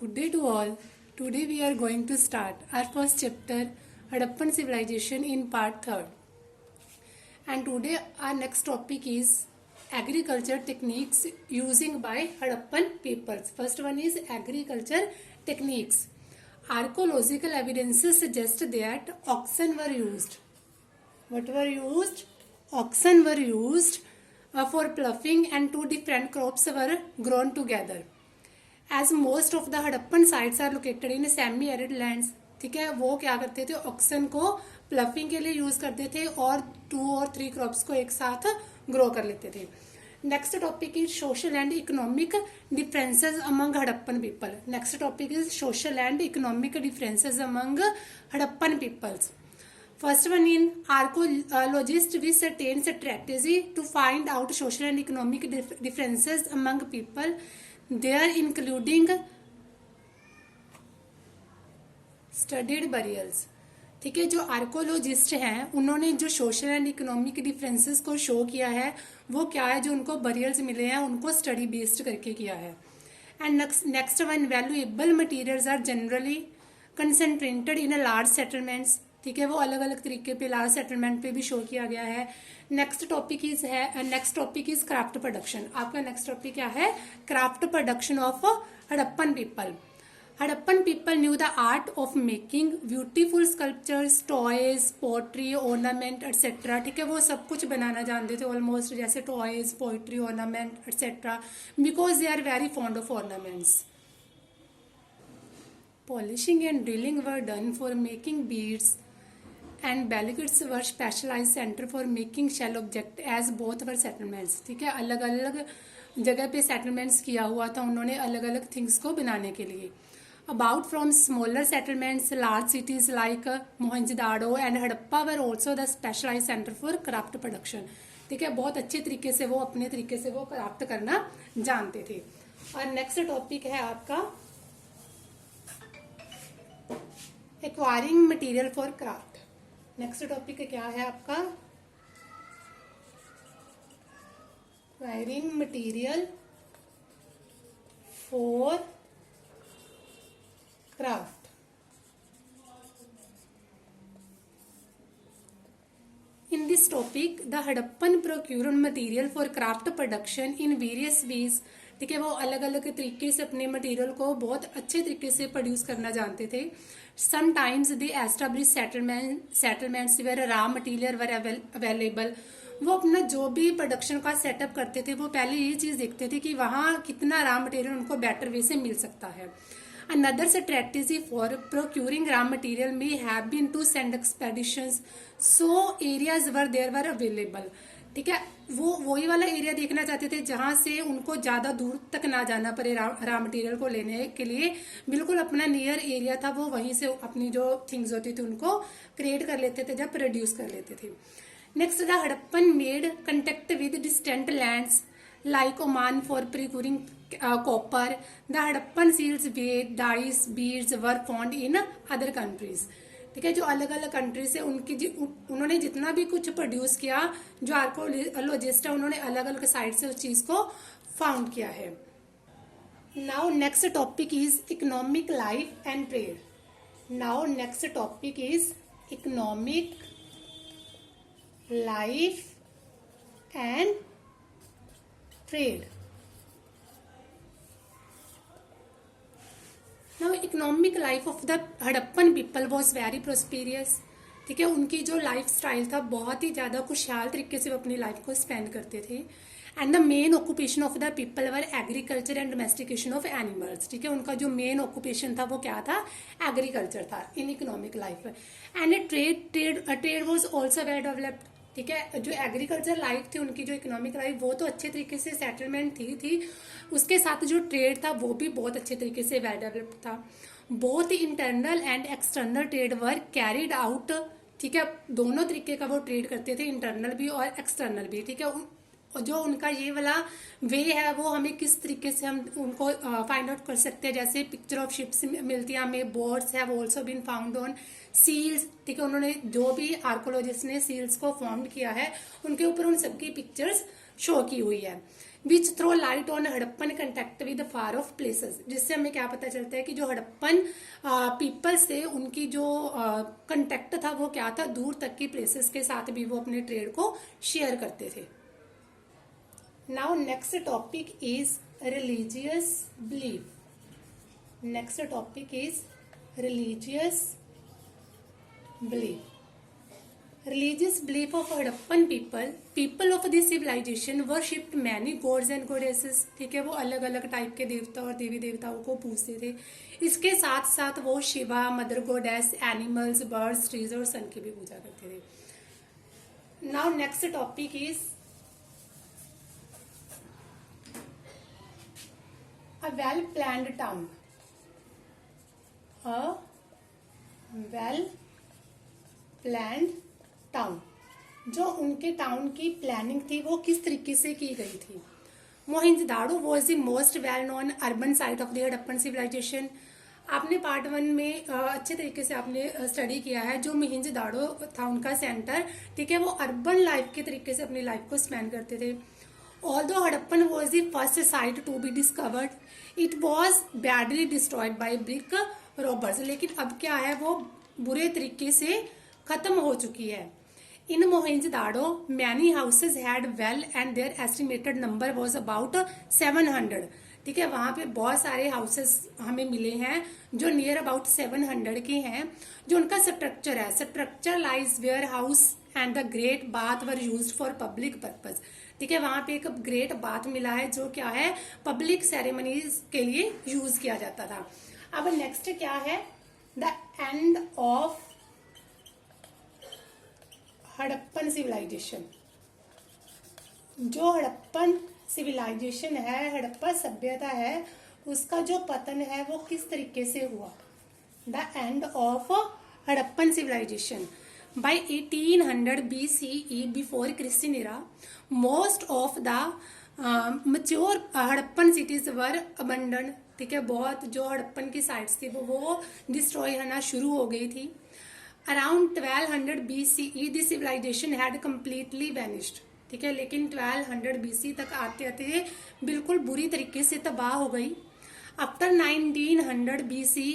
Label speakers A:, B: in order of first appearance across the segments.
A: Good day to all. Today we are going to start our first chapter, Harappan Civilization in part 3rd. And today our next topic is agriculture techniques using by Harappan peoples. First one is agriculture techniques. Archaeological evidences suggest that oxen were used. What were used? Oxen were used for ploughing and two different crops were grown together. As most of the Harappan sites are located in semi arid lands, ठीक है, वो क्या करते थे, oxen को ploughing के लिए use करते थे और 2 और 3 क्रॉप्स को एक साथ ग्रो कर लेते थे. Next topic is social and economic differences among Harappan people. Next topic is social and economic differences among Harappan peoples. First one, in archaeologists we certain strategy to find out social and economic differences among people. They are including studied burials. ठीक है, जो archaeologist हैं उन्होंने जो social and economic differences को show किया है वो क्या है, जो उनको बरियल्स मिले हैं उनको स्टडी बेस्ड करके किया है. And next one, valuable materials are generally concentrated in a large settlements. ठीक है, वो अलग अलग तरीके पे लार्ज सेटलमेंट पे भी शो किया गया है. Next topic is craft production. आपका नेक्स्ट टॉपिक क्या है? Craft production of Harappan people. Harappan people knew the art of making beautiful sculptures, toys, pottery, ornament etcetera. ठीक है, वो सब कुछ बनाना जानते थे ऑलमोस्ट, जैसे toys, pottery, ornament etcetera, because they are very fond of ornaments. Polishing and drilling were done for making beads, and Balagats were specialized center for making shell object as both were settlements. ठीक है, अलग अलग जगह पे settlements किया हुआ था उन्होंने अलग अलग थिंग्स को बनाने के लिए. About from smaller settlements, large cities like Mohenjo-daro and Harappa were also the specialized center for craft production. ठीक है, बहुत अच्छे तरीके से वो अपने तरीके से वो क्राफ्ट करना जानते थे. और नेक्स्ट टॉपिक है आपका acquiring material for craft. Next topic क्या है आपका? Acquiring material for craft. In this topic, the Harappan procured material for craft production in various ways. ठीक है, वो अलग अलग तरीके से अपने मटेरियल को बहुत अच्छे तरीके से प्रोड्यूस करना जानते थे. Sometimes they establish settlements where raw material were available. वो अपना जो भी प्रोडक्शन का सेटअप करते थे वो पहले ये चीज देखते थे कि वहाँ कितना रॉ मटेरियल उनको बेटर वे से मिल सकता है. Another strategy for procuring raw material may have been to send expeditions so areas where there were available. ठीक है, वो वही वाला एरिया देखना चाहते थे जहां से उनको ज्यादा दूर तक ना जाना पड़े रॉ मटेरियल को लेने के लिए. बिल्कुल अपना नियर एरिया था, वो वहीं से अपनी जो थिंग्स होती थी उनको क्रिएट कर लेते थे, जब प्रोड्यूस कर लेते थे. Next, the Harappan made contact with distant lands like Oman for procuring copper. The Harappan seals, dyes, beads were found in other countries. ठीक है, जो अलग अलग कंट्री से उन्होंने जितना भी कुछ प्रोड्यूस किया, जो आर्कोलॉजिस्ट है उन्होंने अलग अलग साइड से उस चीज को फाउंड किया है. Now next topic is economic life and trade. Now next topic is economic life and trade. Now economic life of the Harappan people was very prosperous. ठीक है, उनकी जो लाइफ स्टाइल था बहुत ही ज्यादा खुशहाल तरीके से वो अपनी लाइफ को स्पेंड करते थे. And the main occupation of the people were agriculture and domestication of animals. ठीक है, उनका जो मेन ऑक्यूपेशन था वो क्या था? एग्रीकल्चर था in economic life. And trade was also well developed. ठीक है, जो एग्रीकल्चर लाइफ थी उनकी, जो इकोनॉमिक लाइफ वो तो अच्छे तरीके से सेटलमेंट थी उसके साथ जो ट्रेड था वो भी बहुत अच्छे तरीके से वेल डेवलप्ड था. Both internal and external trade were carried out. ठीक है, दोनों तरीके का वो ट्रेड करते थे, इंटरनल भी और एक्सटर्नल भी. ठीक है, जो उनका ये वाला वे है वो हमें किस तरीके से हम उनको फाइंड आउट कर सकते हैं. जैसे पिक्चर ऑफ शिप्स मिलती है हमें, boards have also been found on seals. ठीक है, उन्होंने जो भी आर्कोलॉजिस्ट ने सील्स को फॉर्म किया है उनके ऊपर उन सबकी पिक्चर्स शो की हुई है. Which throw light on Harappan contact with far off places, जिससे हमें क्या पता चलता है कि जो हड़प्पन पीपल्स थे उनकी जो कंटेक्ट था वो क्या था, दूर तक की प्लेसेस के साथ भी वो अपने ट्रेड को शेयर करते थे। Now next topic is religious belief. Next topic is religious belief. Religious belief of Harappan people of this civilization worshipped many gods and goddesses। ठीक है, वो अलग अलग टाइप के देवता और देवी देवताओं को पूजते थे। इसके साथ साथ वो Shiva, mother गोडेस, animals, birds, trees और सन की भी पूजा करते थे। Now next topic is a well planned town. A well planned town, जो उनके टाउन की प्लानिंग थी वो किस तरीके से की गई थी। Mohenjodaro was the most well known urban site of the Harappan civilisation. आपने पार्ट 1 में अच्छे तरीके से आपने स्टडी किया है। जो मोहिंजोदाड़ो था उनका सेंटर, ठीक है, वो अर्बन लाइफ के तरीके से अपनी लाइफ को स्पेंड करते थे। Although Harappan was the first site to be discovered, it was badly destroyed by brick robbers. लेकिन अब क्या है, वो बुरे तरीके से खत्म हो चुकी है। इन Mohenjodaro many houses had well and their estimated number was about 700। ठीक है, वहां पे बहुत सारे हाउसेस हमें मिले हैं जो नियर अबाउट 700 के हैं। जो उनका स्ट्रक्चर है, structure lies where house and the great bath were used for public purpose. ठीक है, वहां पे एक ग्रेट बाथ मिला है जो क्या है, पब्लिक सेरेमनीज के लिए यूज किया जाता था। अब नेक्स्ट क्या है, the end of Harappan civilisation. जो हड़प्पन सिविलाइजेशन है, हड़प्पा सभ्यता है, उसका जो पतन है वो किस तरीके से हुआ। The end of Harappan civilisation by 1800 BCE before Christian era most of the mature Harappan cities were abandon. ठीक है, बहुत जो हड़प्पन की साइट्स थी वो डिस्ट्रॉय होना शुरू हो गई थी। Around 1200 BCE this civilisation had completely vanished. ठीक है, लेकिन 1200 BC तक आते आते बिल्कुल बुरी तरीके से तबाह हो गई। After 1900 BC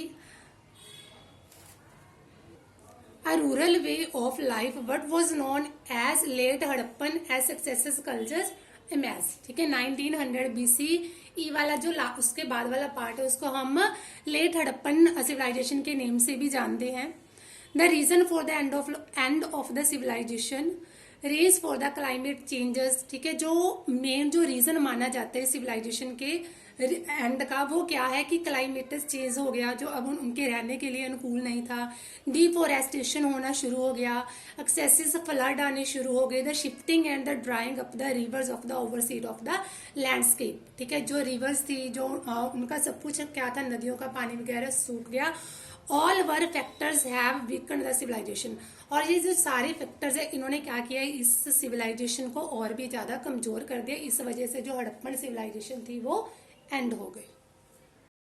A: a rural way of life what was known as late Harappan as successive cultures emerged। ठीक है, 1900 BCE वाला जो उसके बाद वाला पार्ट है उसको हम लेट हड़प्पन सिविलाइजेशन के नेम से भी जानते हैं। The reason for the end of the civilization, race for the climate changes। ठीक है, जो मेन जो रीजन माना जाता है सिविलाइजेशन के एंड का वो क्या है कि क्लाइमेट चेंज हो गया, जो अब उनके रहने के लिए अनुकूल नहीं था। डिफोरेस्टेशन होना शुरू हो गया, एक्सेसिव फ्लड आने शुरू हो गए, the shifting and the drying up the rivers of the overuse of the landscape. ठीक है, जो रिवर्स थी जो उनका सब कुछ क्या था, नदियों का पानी वगैरह सूख गया। All were factors have weakened the civilisation. और ये जो सारे फैक्टर्स है इन्होंने क्या किया है, इस सिविलाइजेशन को और भी ज्यादा कमजोर कर दिया। इस वजह से जो हड़प्पन सिविलाइजेशन थी वो एंड हो गई।